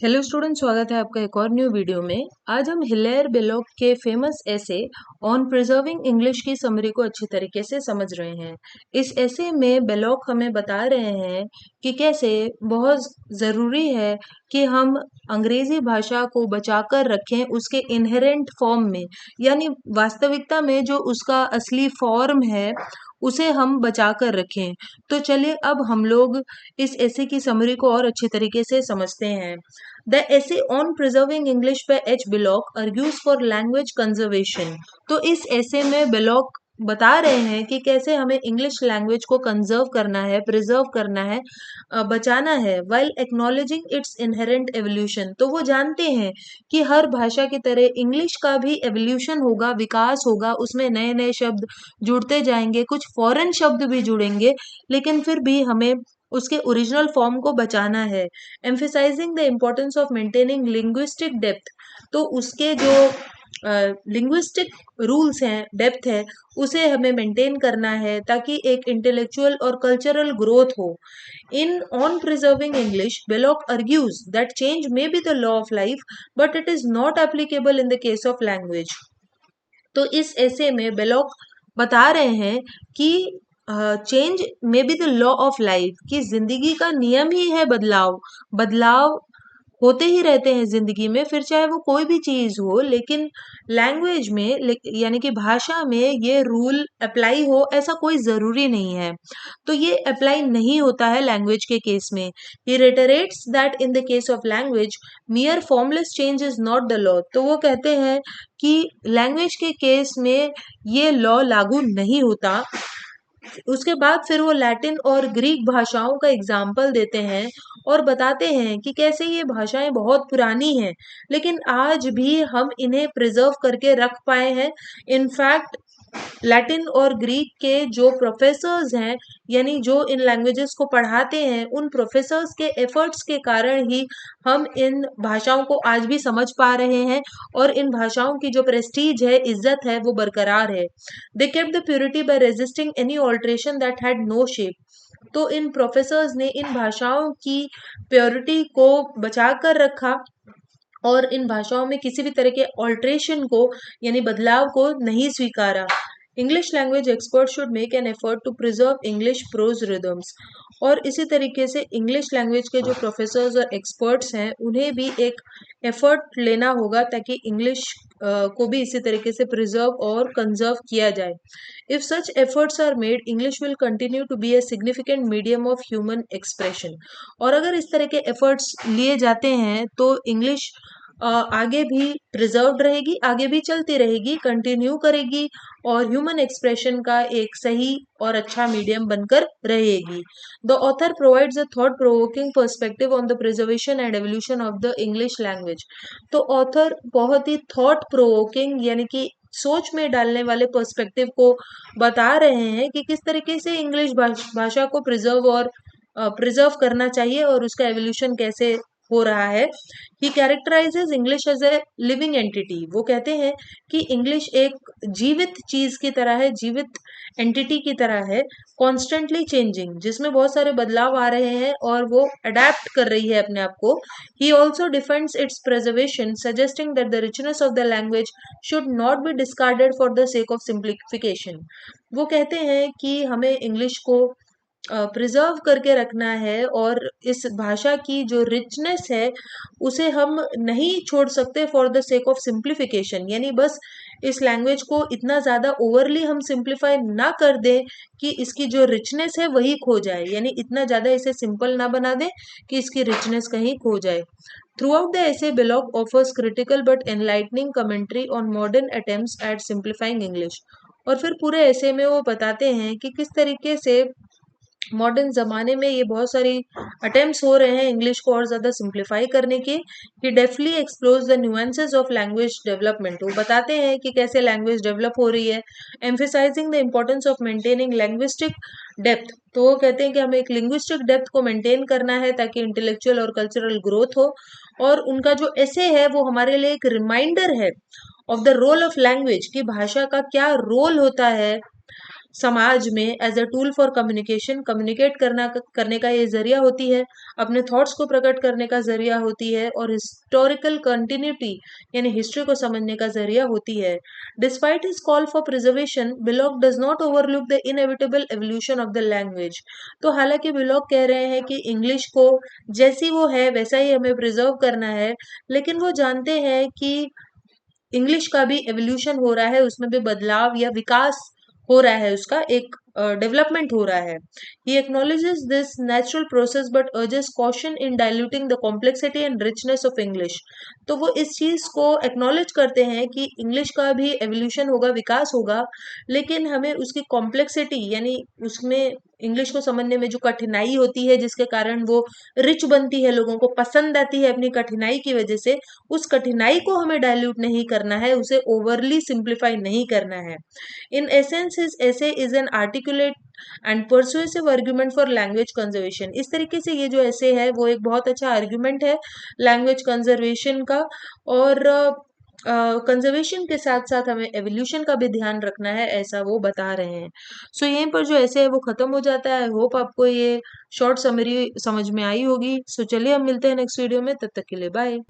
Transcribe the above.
Hello student, स्वागत है आपका एक और न्यू वीडियो में। आज हम हिलेयर बेलोक के फेमस ऐसे ऑन प्रिजर्विंग इंग्लिश की समरी को अच्छी तरीके से समझ रहे हैं। इस ऐसे में बेलोक हमें बता रहे हैं कि कैसे बहुत ज़रूरी है कि हम अंग्रेजी भाषा को बचाकर रखें उसके इनहेरेंट फॉर्म में, यानी वास्तविकता में जो उसका असली फॉर्म है उसे हम बचा कर रखें। तो चलिए अब हम लोग इस ऐसे की समरी को और अच्छे तरीके से समझते हैं। The essay on preserving English by H. Belloc argues for language conservation। तो इस ऐसे में बेलॉक बता रहे हैं कि कैसे हमें इंग्लिश लैंग्वेज को कंजर्व करना है, प्रिजर्व करना है, बचाना है, while acknowledging its inherent evolution। तो वो जानते हैं कि हर भाषा की तरह इंग्लिश का भी एवोल्यूशन होगा, विकास होगा, उसमें नए नए शब्द जुड़ते जाएंगे, कुछ फॉरेन शब्द भी जुड़ेंगे, लेकिन फिर भी हमें उसके ओरिजिनल फॉर्म को बचाना है। Emphasizing the importance of maintaining linguistic depth. तो उसके जो लिंग्विस्टिक रूल्स हैं, डेप्थ है, उसे हमें मेंटेन करना है ताकि एक इंटेलेक्चुअल और कल्चरल ग्रोथ हो। In on preserving English, Belloc argues that change may be the law of life, but it is not applicable in the case of language। तो इस ऐसे में बेलॉक बता रहे हैं कि change may be the law of life, कि जिंदगी का नियम ही है बदलाव। बदलाव होते ही रहते हैं जिंदगी में, फिर चाहे वो कोई भी चीज हो, लेकिन लैंग्वेज में यानी कि भाषा में ये रूल अप्लाई हो ऐसा कोई जरूरी नहीं है। तो ये अप्लाई नहीं होता है लैंग्वेज के केस में। He reiterates that in the case of language mere formless change is not the law. तो वो कहते हैं कि लैंग्वेज के केस में ये लॉ लागू नहीं होता। उसके बाद फिर वो लैटिन और ग्रीक भाषाओं का एग्जाम्पल देते हैं और बताते हैं कि कैसे ये भाषाएं बहुत पुरानी हैं, लेकिन आज भी हम इन्हें प्रिजर्व करके रख पाए हैं। इनफैक्ट लैटिन और ग्रीक के जो प्रोफेसर्स हैं, यानी जो इन लैंग्वेजेस को पढ़ाते हैं, उन प्रोफेसर्स के एफर्ट्स के कारण ही हम इन भाषाओं को आज भी समझ पा रहे हैं और इन भाषाओं की जो प्रेस्टीज है, इज्जत है, वो बरकरार है। They kept the purity by resisting any alteration that had no shape. तो इन प्रोफेसर्स ने इन भाषाओं की प्योरिटी को बचा कर रखा और इन भाषाओं में किसी भी तरह के ऑल्ट्रेशन को यानी बदलाव को नहीं स्वीकारा। English language expert should make an effort to preserve English prose rhythms. और इसी तरीके से इंग्लिश लैंग्वेज के जो प्रोफेसर्स और एक्सपर्ट्स हैं, उन्हें भी एक एफर्ट लेना होगा ताकि इंग्लिश को भी इसी तरीके से प्रिजर्व और कंजर्व किया जाए। If such efforts are made, English will continue to be a significant medium of human expression. और अगर इस तरह के एफर्ट्स लिए जाते हैं तो इंग्लिश आगे भी प्रिजर्व्ड रहेगी, आगे भी चलती रहेगी, कंटिन्यू करेगी और ह्यूमन एक्सप्रेशन का एक सही और अच्छा मीडियम बनकर रहेगी। The author provides a thought provoking perspective on the preservation and evolution of the English language. तो ऑथर बहुत ही थॉट प्रोवोकिंग यानी कि सोच में डालने वाले पर्सपेक्टिव को बता रहे हैं कि किस तरीके से इंग्लिश भाषा को प्रिजर्व करना चाहिए और उसका एवोल्यूशन कैसे हो रहा है। He characterises English as a living entity. वो कहते हैं कि इंग्लिश एक जीवित चीज की तरह है, जीवित एंटिटी की तरह है, कॉन्स्टेंटली चेंजिंग, जिसमें बहुत सारे बदलाव आ रहे हैं और वो अडेप्ट कर रही है अपने आप को। He also defends it's preservation, suggesting that the richness of the language should not be discarded for the sake of simplification. वो कहते हैं कि हमें इंग्लिश को प्रिजर्व करके रखना है और इस भाषा की जो रिचनेस है उसे हम नहीं छोड़ सकते for the sake of simplification. यानी बस इस लैंग्वेज को इतना ज़्यादा ओवरली हम सिंप्लीफाई ना कर दें कि इसकी जो रिचनेस है वही खो जाए, यानी इतना ज़्यादा इसे सिंपल ना बना दें कि इसकी रिचनेस कहीं खो जाए। Throughout the essay Belloc offers critical but enlightening commentary on modern attempts at simplifying English. और फिर पूरे ऐसे में वो बताते हैं कि किस तरीके से मॉडर्न ज़माने में ये बहुत सारी अटेम्प्ट्स हो रहे हैं इंग्लिश को और ज़्यादा सिंप्लीफाई करने के। He deftly explores the nuances of language development. वो बताते हैं कि कैसे लैंग्वेज डेवलप हो रही है, emphasizing the importance of maintaining linguistic depth. तो वो कहते हैं कि हमें एक लिंग्विस्टिक डेप्थ को मेंटेन करना है ताकि इंटेलेक्चुअल और कल्चरल ग्रोथ हो। और उनका जो ऐसे है वो हमारे लिए एक रिमाइंडर है of the role of language, कि भाषा का क्या रोल होता है समाज में as a tool for communication, communicate करने का ये जरिया होती है, अपने थॉट्स को प्रकट करने का जरिया होती है, और हिस्टोरिकल कंटिन्यूटी यानी हिस्ट्री को समझने का जरिया होती है। Despite his call for preservation, Belloc does not overlook the inevitable evolution of the language. तो हालांकि बिलॉक कह रहे हैं कि इंग्लिश को जैसी वो है वैसा ही हमें प्रिजर्व करना है, लेकिन वो जानते हैं कि इंग्लिश का भी एवोल्यूशन हो रहा है, उसमें भी बदलाव या विकास हो रहा है, उसका एक डेवलपमेंट हो रहा है। He acknowledges this natural process but urges caution in diluting the complexity and richness of English. तो वो इस चीज को एक्नॉलेज करते हैं कि इंग्लिश का भी एवोल्यूशन होगा, विकास होगा, लेकिन हमें उसकी कॉम्प्लेक्सिटी यानी उसमें इंग्लिश को समझने में जो कठिनाई होती है, जिसके कारण वो रिच बनती है, लोगों को पसंद आती है अपनी कठिनाई की वजह से, उस कठिनाई को हमें डाइल्यूट नहीं करना है, उसे ओवरली सिंप्लीफाई नहीं करना है। In essence his essay is an articulate and persuasive argument for language conservation. इस तरीके से ये जो ऐसे है वो एक बहुत अच्छा आर्ग्यूमेंट है लैंग्वेज कंजर्वेशन का, और कंजर्वेशन के साथ साथ हमें एवोल्यूशन का भी ध्यान रखना है, ऐसा वो बता रहे हैं। सो यहीं पर जो ऐसे है वो खत्म हो जाता है। होप आपको ये शॉर्ट समरी समझ में आई होगी। सो चलिए हम मिलते हैं नेक्स्ट वीडियो में, तब तक के लिए बाय।